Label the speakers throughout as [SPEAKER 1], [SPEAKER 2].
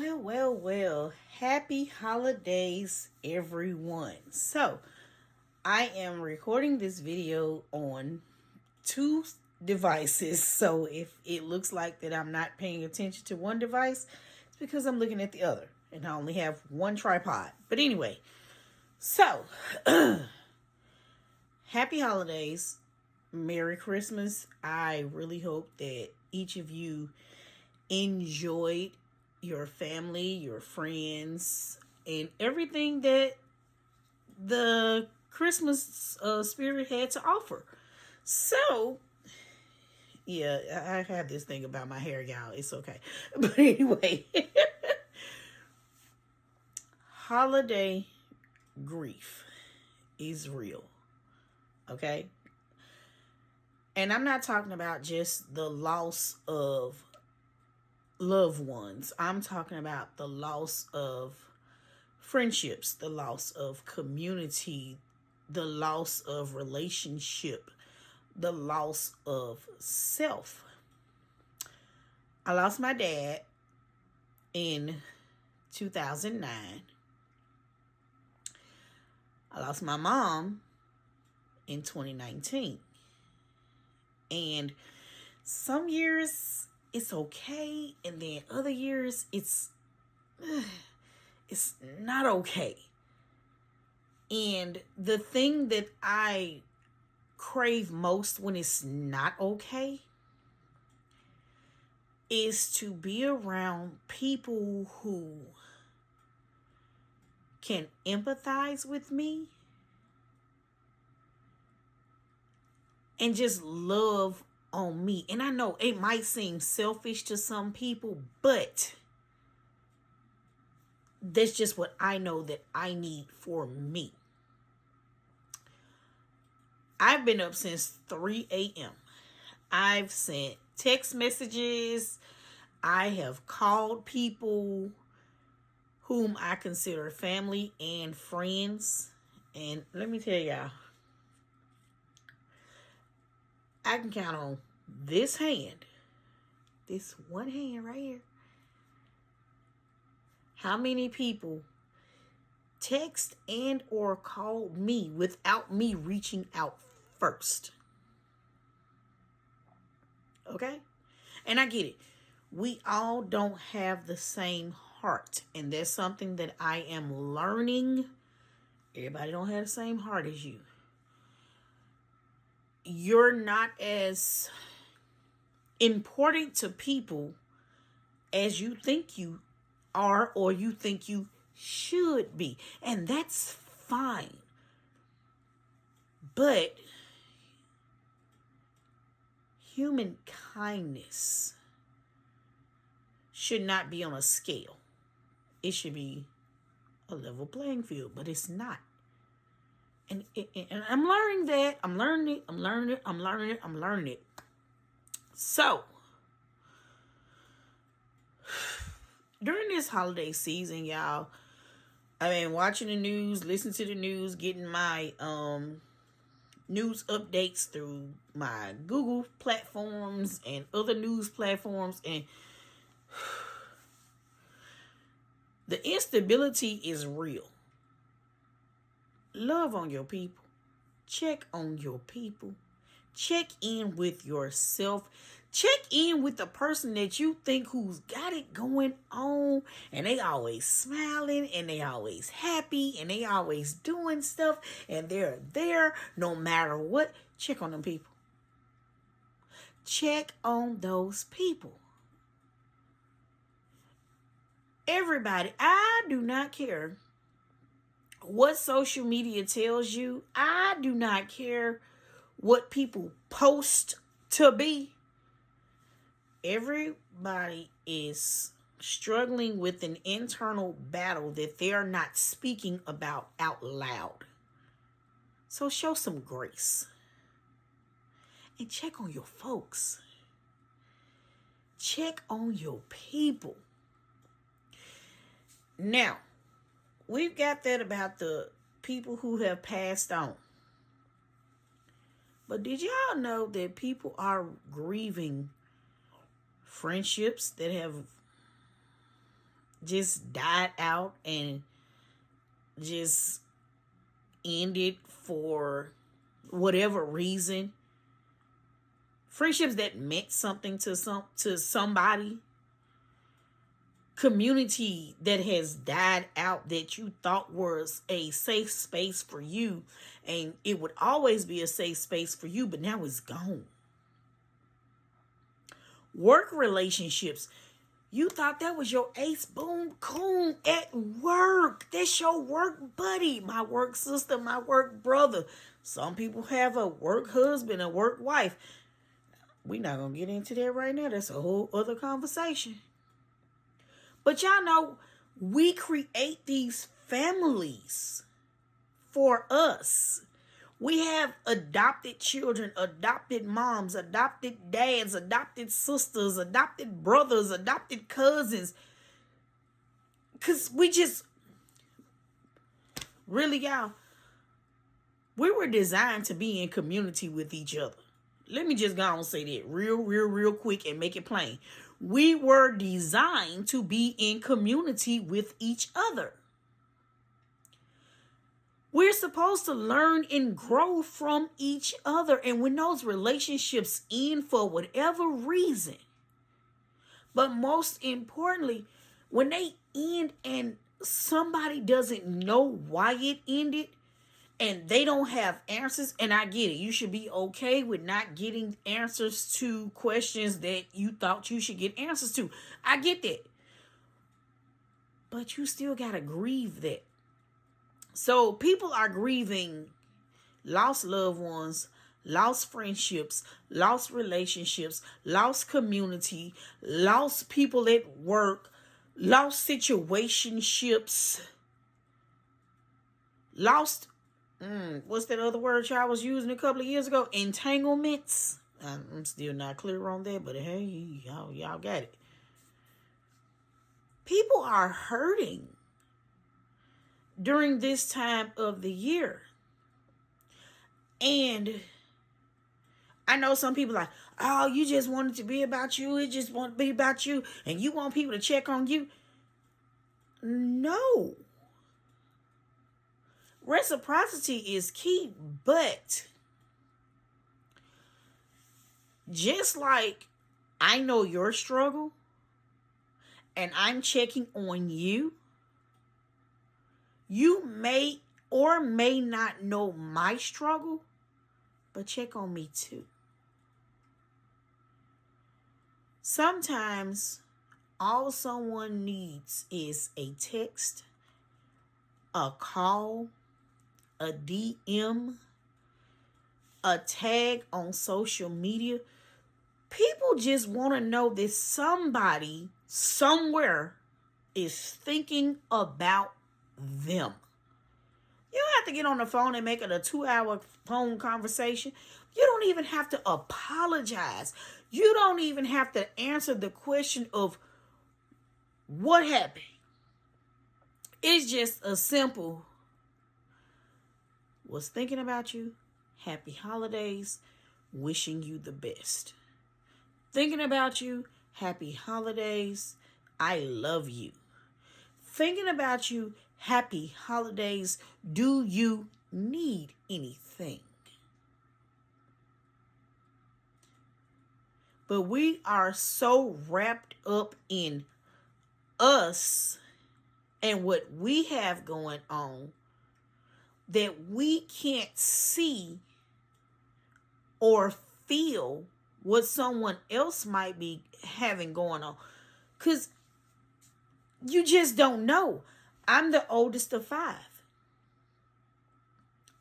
[SPEAKER 1] Well. Happy holidays, everyone. So, I am recording this video on two devices. So, if it looks like that I'm not paying attention to one device, it's because I'm looking at the other and I only have one tripod. But anyway, so happy holidays. Merry Christmas. I really hope that each of you enjoyed your family, your friends, and everything that the Christmas spirit had to offer. So, yeah, I have this thing about my hair, y'all. It's okay. But anyway, holiday grief is real. Okay? And I'm not talking about just the loss of loved ones. I'm talking about the loss of friendships, the loss of community, the loss of relationship, the loss of self. I lost my dad in 2009. I lost my mom in 2019. And some years it's okay, and then other years it's not okay. And the thing that I crave most when it's not okay is to be around people who can empathize with me and just love on me. And I know it might seem selfish to some people, but that's just what I know that I need for me. I've been up since 3 a.m. I've sent text messages. I have called people whom I consider family and friends. And let me tell y'all, I can count on this one hand right here, how many people text and or called me without me reaching out first. Okay? And I get it. We all don't have the same heart. And that's something that I am learning. Everybody don't have the same heart as you. You're not as important to people as you think you are or you think you should be. And that's fine. But human kindness should not be on a scale. It should be a level playing field, but it's not. And I'm learning that. I'm learning it. So, during this holiday season, y'all, I mean, watching the news, listening to the news, getting my news updates through my Google platforms and other news platforms, and the instability is real. Love on your people. Check on your people. Check in with yourself. Check in with the person that you think who's got it going on, and they always smiling, and they always happy, and they always doing stuff, and they're there no matter what. Check on them people. Check on those people. Everybody, I do not care what social media tells you. I do not care what people post to be. Everybody is struggling with an internal battle that they're not speaking about out loud. So show some grace. And check on your folks. Check on your people. Now, we've got that about the people who have passed on. But did y'all know that people are grieving friendships that have just died out and just ended for whatever reason. Friendships that meant something to somebody. Community that has died out that you thought was a safe space for you, and it would always be a safe space for you, but now it's gone. Work relationships. You thought that was your ace boom coon at work. That's your work buddy, my work sister, my work brother. Some people have a work husband, a work wife. We're not going to get into that right now. That's a whole other conversation. But y'all know, we create these families for us. We have adopted children, adopted moms, adopted dads, adopted sisters, adopted brothers, adopted cousins. Because we just, really, y'all, we were designed to be in community with each other. Let me just go and say that real quick and make it plain. We were designed to be in community with each other. We're supposed to learn and grow from each other. And when those relationships end for whatever reason, but most importantly, when they end and somebody doesn't know why it ended, and they don't have answers, and I get it. You should be okay with not getting answers to questions that you thought you should get answers to. I get that. But you still got to grieve that. So people are grieving lost loved ones, lost friendships, lost relationships, lost community, lost people at work, lost situationships, lost what's that other word y'all was using a couple of years ago? Entanglements. I'm still not clear on that, but hey, y'all got it. People are hurting during this time of the year. And I know some people are like, oh, you just want it to be about you. It just want to be about you. And you want people to check on you. No. Reciprocity is key, but just like I know your struggle and I'm checking on you, you may or may not know my struggle, but check on me too. Sometimes all someone needs is a text, a call, a DM, a tag on social media. People just want to know that somebody somewhere is thinking about them. You don't have to get on the phone and make it a 2-hour phone conversation. You don't even have to apologize. You don't even have to answer the question of what happened. It's just a simple, was thinking about you, happy holidays, wishing you the best. Thinking about you, happy holidays, I love you. Thinking about you, happy holidays, do you need anything? But we are so wrapped up in us and what we have going on that we can't see or feel what someone else might be having going on. Because you just don't know. I'm the oldest of 5.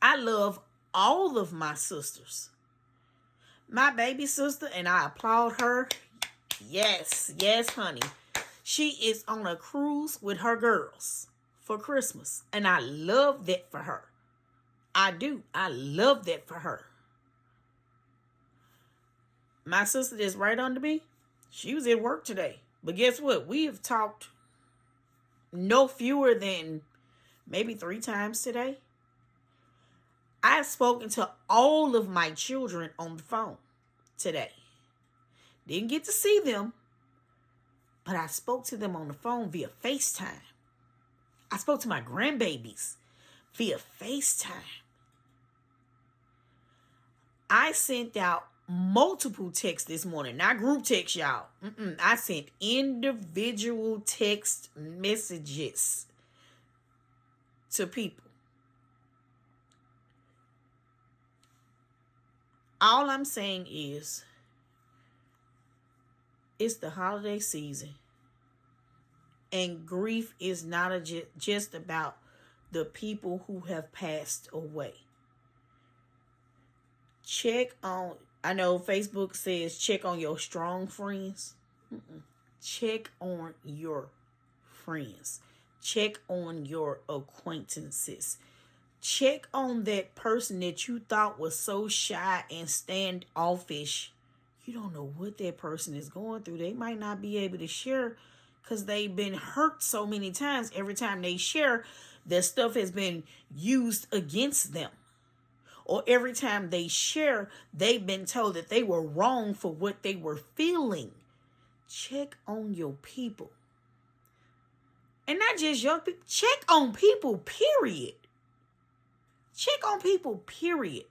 [SPEAKER 1] I love all of my sisters. My baby sister, and I applaud her. Yes, honey. She is on a cruise with her girls for Christmas. And I love that for her. I do. I love that for her. My sister that's right under me, she was at work today. But guess what? We have talked no fewer than maybe 3 times today. I've spoken to all of my children on the phone today. Didn't get to see them, but I spoke to them on the phone via FaceTime. I spoke to my grandbabies via FaceTime. I sent out multiple texts this morning, not group text, y'all. I sent individual text messages to people. All I'm saying is, it's the holiday season, and grief is not just about the people who have passed away. Check on, I know Facebook says check on your strong friends. Check on your friends. Check on your acquaintances. Check on that person that you thought was so shy and standoffish. You don't know what that person is going through. They might not be able to share because they've been hurt so many times. Every time they share, their stuff has been used against them. Or every time they share, they've been told that they were wrong for what they were feeling. Check on your people. And not just young people. Check on people, period. Check on people, period.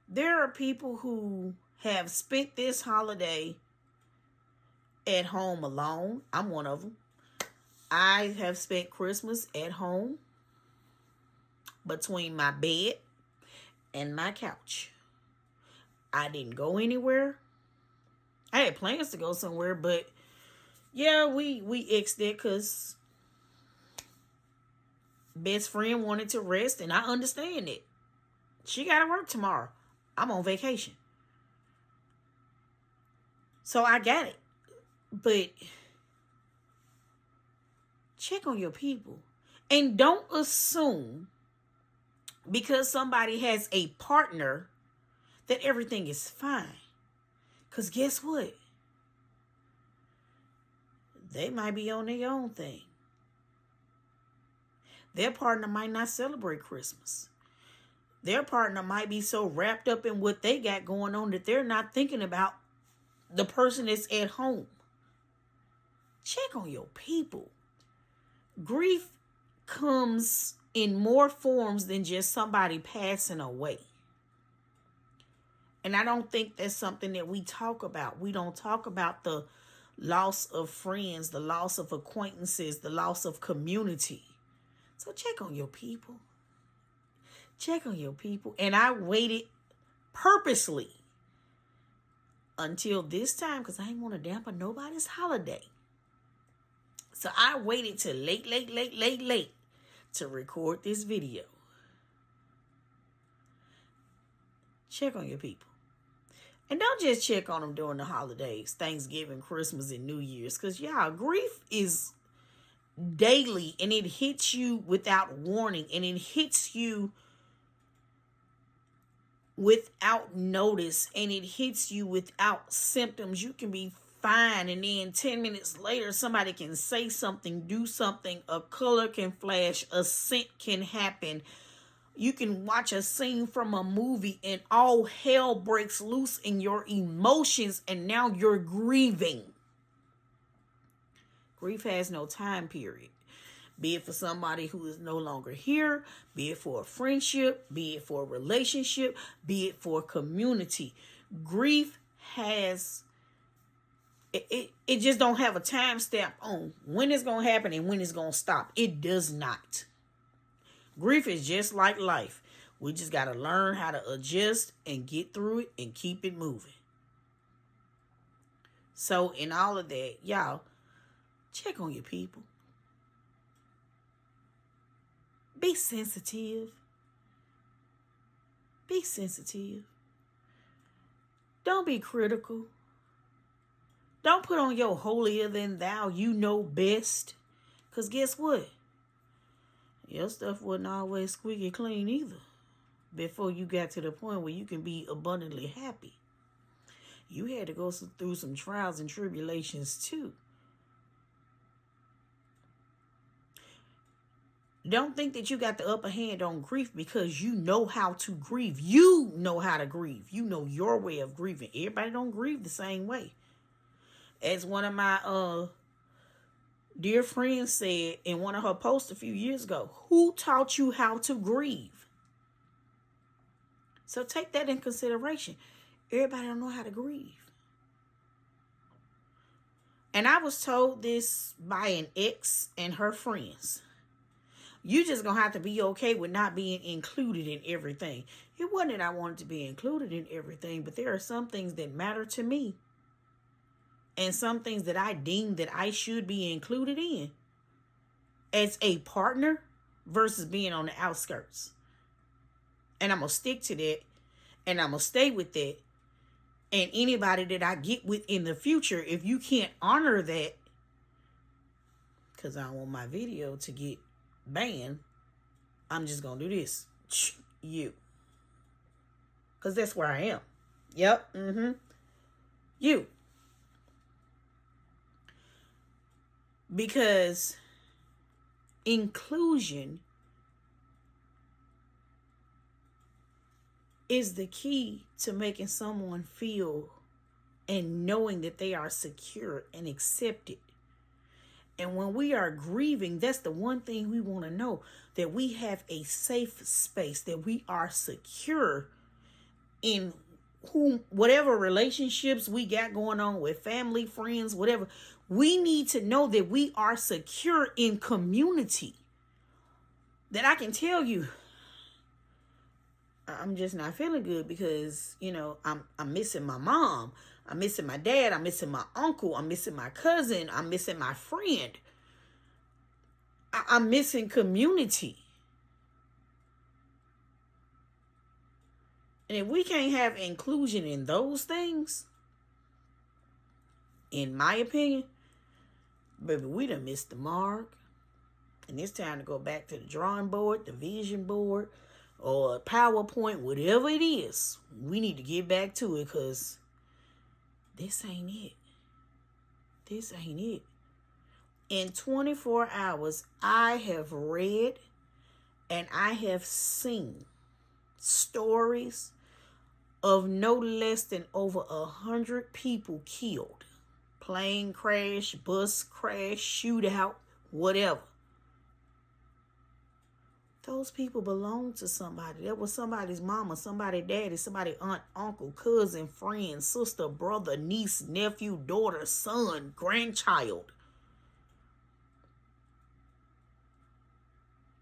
[SPEAKER 1] There are people who have spent this holiday at home alone. I'm one of them. I have spent Christmas at home between my bed and my couch. I didn't go anywhere. I had plans to go somewhere, but yeah, we X'd it because best friend wanted to rest, and I understand it. She got to work tomorrow. I'm on vacation. So I got it. But check on your people. And don't assume because somebody has a partner that everything is fine. Because guess what? They might be on their own thing. Their partner might not celebrate Christmas. Their partner might be so wrapped up in what they got going on that they're not thinking about the person that's at home. Check on your people. Grief comes in more forms than just somebody passing away. And I don't think that's something that we talk about. We don't talk about the loss of friends, the loss of acquaintances, the loss of community. So check on your people. Check on your people. And I waited purposely until this time because I didn't want to dampen nobody's holiday. So I waited till late to record this video. Check on your people. And don't just check on them during the holidays, Thanksgiving, Christmas, and New Year's. Because, y'all, grief is daily and it hits you without warning. And it hits you without notice. And it hits you without symptoms. You can be fine. And then 10 minutes later, somebody can say something, do something. A color can flash. A scent can happen. You can watch a scene from a movie and all hell breaks loose in your emotions and now you're grieving. Grief has no time period. Be it for somebody who is no longer here, be it for a friendship, be it for a relationship, be it for a community. Grief has, it just don't have a time stamp on when it's going to happen and when it's going to stop. It does not. Grief is just like life. We just got to learn how to adjust and get through it and keep it moving. So in all of that, y'all, check on your people. Be sensitive. Be sensitive. Don't be critical. Don't put on your holier than thou, you know best. Because guess what? Your stuff wasn't always squeaky clean either before you got to the point where you can be abundantly happy. You had to go through some trials and tribulations too. Don't think that you got the upper hand on grief because you know how to grieve. You know how to grieve. You know your way of grieving. Everybody don't grieve the same way. As one of my dear friends said in one of her posts a few years ago, who taught you how to grieve? So take that in consideration. Everybody don't know how to grieve. And I was told this by an ex and her friends. You just gonna have to be okay with not being included in everything. It wasn't that I wanted to be included in everything, but there are some things that matter to me. And some things that I deem that I should be included in as a partner versus being on the outskirts. And I'm gonna stick to that. And I'm gonna stay with that. And anybody that I get with in the future, if you can't honor that, because I don't want my video to get banned, I'm just gonna do this. You. Because that's where I am. Yep. You. Because inclusion is the key to making someone feel and knowing that they are secure and accepted. And when we are grieving, that's the one thing we want to know, that we have a safe space, that we are secure in whatever relationships we got going on with family, friends, whatever. We need to know that we are secure in community. That I can tell you, I'm just not feeling good because, I'm missing my mom. I'm missing my dad. I'm missing my uncle. I'm missing my cousin. I'm missing my friend. I'm missing community. And if we can't have inclusion in those things, in my opinion, baby, we done missed the mark. And it's time to go back to the drawing board, the vision board, or PowerPoint, whatever it is. We need to get back to it because this ain't it. This ain't it. In 24 hours, I have read and I have seen stories of no less than over 100 people killed. Plane crash, bus crash, shootout, whatever. Those people belong to somebody. That was somebody's mama, somebody's daddy, somebody's aunt, uncle, cousin, friend, sister, brother, niece, nephew, daughter, son, grandchild.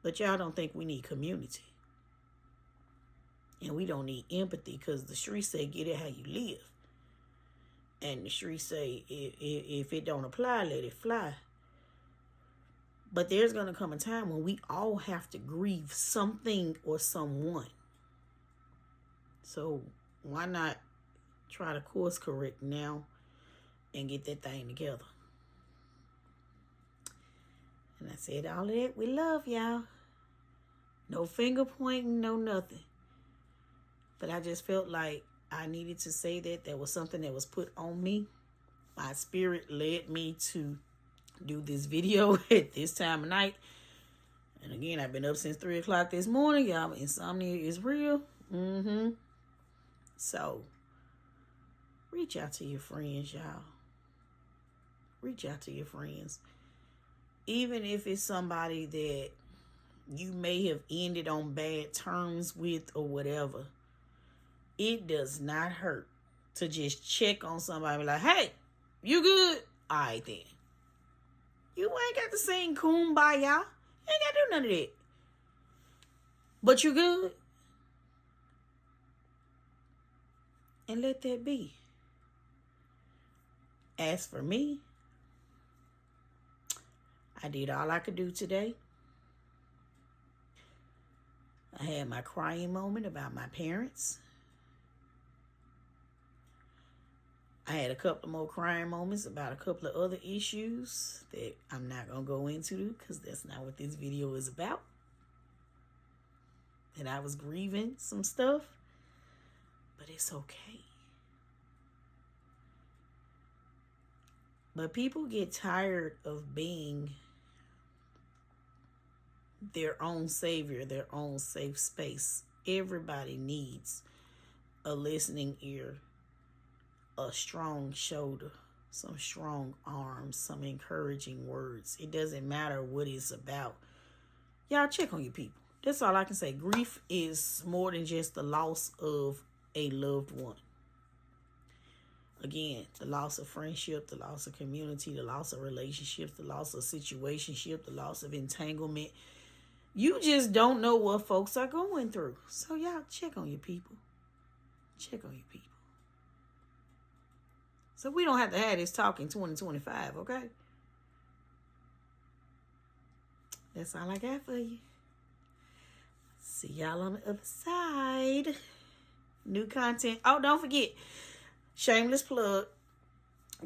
[SPEAKER 1] But y'all don't think we need community. And we don't need empathy because the streets say get it how you live. And the streets say if it don't apply, let it fly. But there's going to come a time when we all have to grieve something or someone. So why not try to course correct now and get that thing together? And I said all of that. We love y'all. No finger pointing, no nothing. But I just felt like I needed to say that. That was something that was put on me. My spirit led me to do this video at this time of night. And again, I've been up since 3 o'clock this morning. Y'all, insomnia is real. So, reach out to your friends, y'all. Reach out to your friends. Even if it's somebody that you may have ended on bad terms with or whatever, it does not hurt to just check on somebody like, hey, you good? All right, then. You ain't got to sing kumbaya. You ain't got to do none of that. But you good? And let that be. As for me, I did all I could do today. I had my crying moment about my parents. I had a couple more crying moments about a couple of other issues that I'm not going to go into because that's not what this video is about. And I was grieving some stuff, but it's okay. But people get tired of being their own savior, their own safe space. Everybody needs a listening ear, a strong shoulder, some strong arms, some encouraging words. It doesn't matter what it's about. Y'all check on your people. That's all I can say. Grief is more than just the loss of a loved one. Again, the loss of friendship, the loss of community, the loss of relationships, the loss of situationship, the loss of entanglement. You just don't know what folks are going through. So y'all check on your people. Check on your people. So we don't have to have this talk in 2025, okay? That's all I got for you. See y'all on the other side. New content. Oh, don't forget. Shameless plug.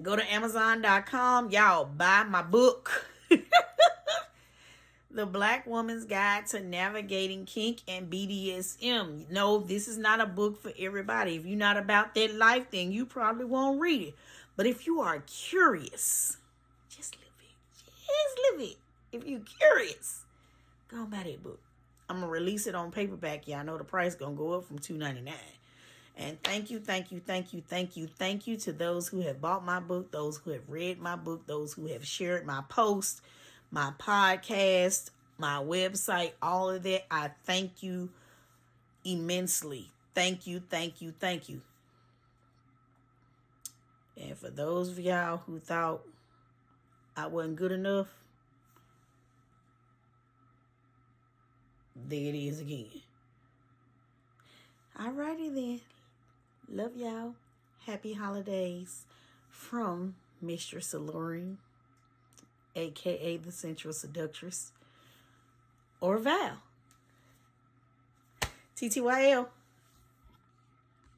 [SPEAKER 1] Go to Amazon.com. Y'all buy my book. The Black Woman's Guide to Navigating Kink and BDSM. No, this is not a book for everybody. If you're not about that life, then you probably won't read it. But if you are curious, just live it. Just live it. If you're curious, go buy that book. I'm going to release it on paperback. Y'all know the price going to go up from $2.99. And thank you to those who have bought my book, those who have read my book, those who have shared my post, my podcast, my website, all of that. I thank you immensely. Thank you. And for those of y'all who thought I wasn't good enough, there it is again. Alrighty then. Love y'all. Happy holidays from Mistress Alluring, aka the Central Seductress, or Val. TTYL.